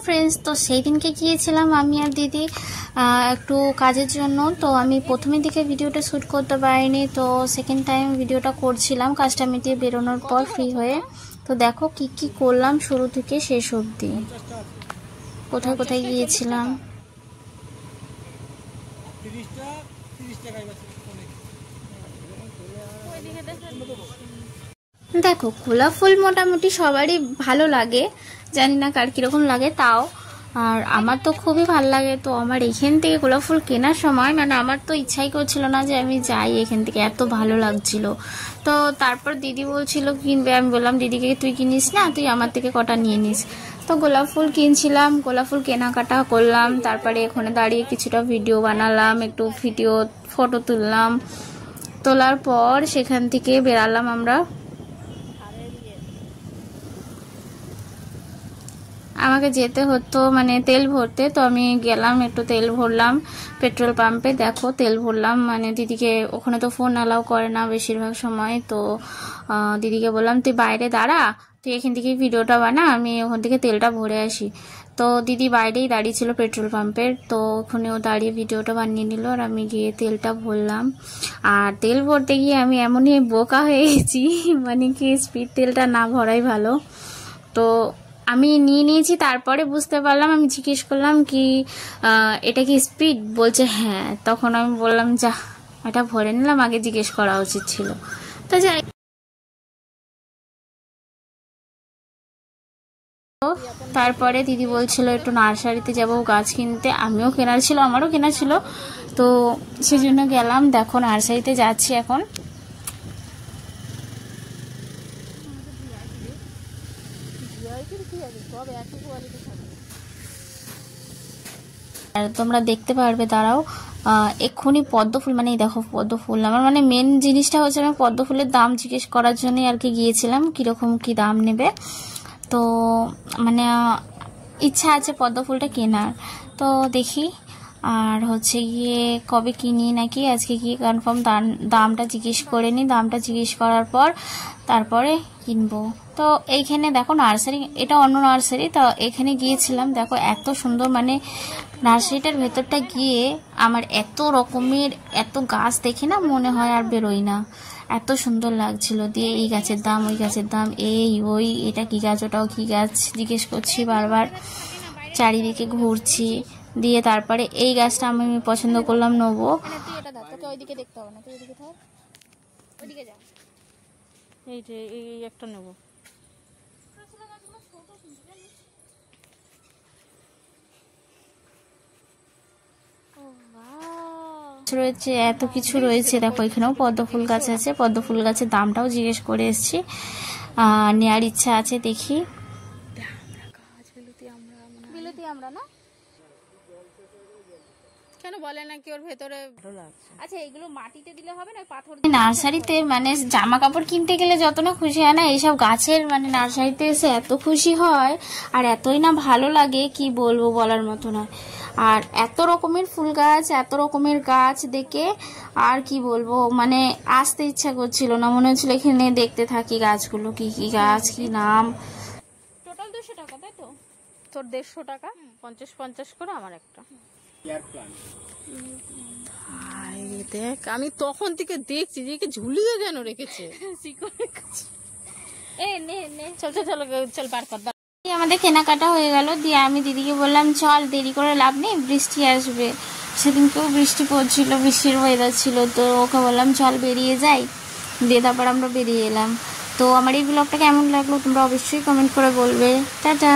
Friends, তো সেই দিনকে গিয়েছিলাম আমি আর দিদি একটু কাজের জন্য। তো আমি প্রথমের দিকে ভিডিওটা শ্যুট করতে পারিনি, তো সেকেন্ড টাইম ভিডিওটা করছিলাম কাজটা মিটিয়ে বেরোনোর পর ফ্রি হয়ে। তো দেখো কি কি করলাম শুরু থেকে শেষ অবধি, কোথায় কোথায় গিয়েছিলাম। দেখো গোলাপ ফুল মোটামুটি সবারই ভালো লাগে, জানি না কার কিরকম লাগে, তাও আর আমার তো খুবই ভালো লাগে। তো আমার এখান থেকে গোলাপ ফুল কেনার সময় মানে আমার তো ইচ্ছাই করছিল না যে আমি যাই এখান থেকে, এত ভালো লাগছিল। তো তারপর দিদি বলছিল কিনবে, আমি বললাম দিদিকে তুই কিনিস না, তুই আমার থেকে কটা নিয়ে নিস। তো গোলাপ ফুল কিনছিলাম, গোলাপ ফুল কেনাকাটা করলাম, তারপরে এখানে দাঁড়িয়ে কিছুটা ভিডিও বানালাম, একটু ভিডিও ফটো তুললাম। তোলার পর সেখান থেকে বেরালাম আমরা। আমাকে যেতে হতো মানে তেল ভরতে, তো আমি গেলাম একটু তেল ভরলাম পেট্রোল পাম্পে। দেখো তেল ভরলাম, মানে দিদিকে ওখানে তো ফোন অ্যালাউ করে না বেশিরভাগ সময়। তো দিদিকে বললাম তুই বাইরে দাঁড়া, তুই এখান থেকে ভিডিওটা বানা, আমি ওখান থেকে তেলটা ভরে আসি। তো দিদি বাইরেই দাঁড়িয়ে ছিল পেট্রোল পাম্পের, তো ওখানেও দাঁড়িয়ে ভিডিওটা বানিয়ে নিল আর আমি গিয়ে তেলটা ভরলাম। আর তেল ভরতে গিয়ে আমি এমনই বোকা হয়ে গেছি, মানে কি স্পিড তেলটা না ভরাই ভালো। তো আমি নিয়ে নিয়েছি, তারপরে বুঝতে পারলাম, আমি জিজ্ঞেস করলাম কি এটা কি স্পিড, বলছে হ্যাঁ। তখন আমি বললাম যা এটা ভরে নিলাম, আগে জিজ্ঞেস করা উচিত ছিল। তো যাই, তারপরে দিদি বলছিল একটু নার্সারিতে যাবো গাছ কিনতে, আমিও কেনার ছিল, আমারও কেনা ছিল, তো সেজন্য গেলাম। দেখো নার্সারিতে যাচ্ছি এখন। আর তোমরা দেখতে পারবে, দাঁড়াও এক্ষুনি পদ্ম ফুল, মানে এই দেখো পদ্ম ফুল। আমার মানে মেন জিনিসটা হচ্ছে আমি পদ্ম ফুলের দাম জিজ্ঞেস করার জন্যই আর কি গিয়েছিলাম, কিরকম কি দাম নেবে। তো মানে ইচ্ছা আছে পদ্ম ফুলটা কেনার, তো দেখি। আর হচ্ছে গিয়ে কবে কিনি নাকি আজকে গিয়ে কনফার্ম দামটা জিজ্ঞেস করে নিই, দামটা জিজ্ঞেস করার পর তারপরে কিনবো। তো এইখানে দেখো নার্সারি, এটা অন্য নার্সারি, তো এখানে গিয়েছিলাম। দেখো এত সুন্দর, মানে নার্সারিটার ভেতরটা গিয়ে আমার এত রকমের এত গাছ দেখে না মনে হয় আর বেরোই না, এত সুন্দর লাগছিল। দিয়ে এই গাছের দাম, ওই গাছের দাম, এই ওই, এটা কি গাছ, ওটাও কি গাছ জিজ্ঞেস করছি বারবার, চারিদিকে ঘুরছি। দিয়ে তারপরে এই গাছটা আমি পছন্দ করলাম, নেবো। ওইদিকে দেখতে হবে না, তুই ওইদিকে থাক, ওইদিকে যা, এই যে এই একটা নেবো। রয়েছে এত কিছু রয়েছে, দেখো এখানেও পদ্ম ফুল গাছ আছে, পদ্ম ফুল গাছের দামটাও জিজ্ঞেস করে এসেছি, নেওয়ার ইচ্ছা আছে, দেখি। বিলতি আমরা না কেন বলে না কি ওর ভেতরে, আচ্ছা এগুলো মাটিতে দিলে হবে না, পাথর। নার্সারিতে মানে জামা কাপড় কিনতে গেলে যত না খুশি হয় না, এইসব গাছের মানে নার্সারিতে এসে এত খুশি হয় আর এতই না ভালো লাগে, কি বলবো বলার মতো না। আর এত রকমের ফুল গাছ, এত রকমের গাছ দেখে আর কি বলবো, মানে আসতে ইচ্ছা করছিল না, মনে হচ্ছিল এখানে দেখতে থাকি গাছগুলো, কি কি গাছ, কি নাম। টোটাল 200 টাকা, তাই তো? তোর 150 টাকা, 50-50 করে আমার একটা। দেখ আমি তখন থেকে দেখছি যে ঝুলিয়ে কেন রেখেছে, চল বার কর। আমাদের কেনাকাটা হয়ে গেল, দিয়ে আমি দিদিকে বললাম চল, দেরি করে লাভ নেই, বৃষ্টি আসবে। সেদিনকেও বৃষ্টি পড়ছিল, বৃষ্টির ওয়েদার ছিল, তো ওকে বললাম চল বেরিয়ে যাই। দিয়ে তারপর আমরা বেরিয়ে এলাম। তো আমার এই ব্লগটা কেমন লাগলো তোমরা অবশ্যই কমেন্ট করে বলবে। টাটা।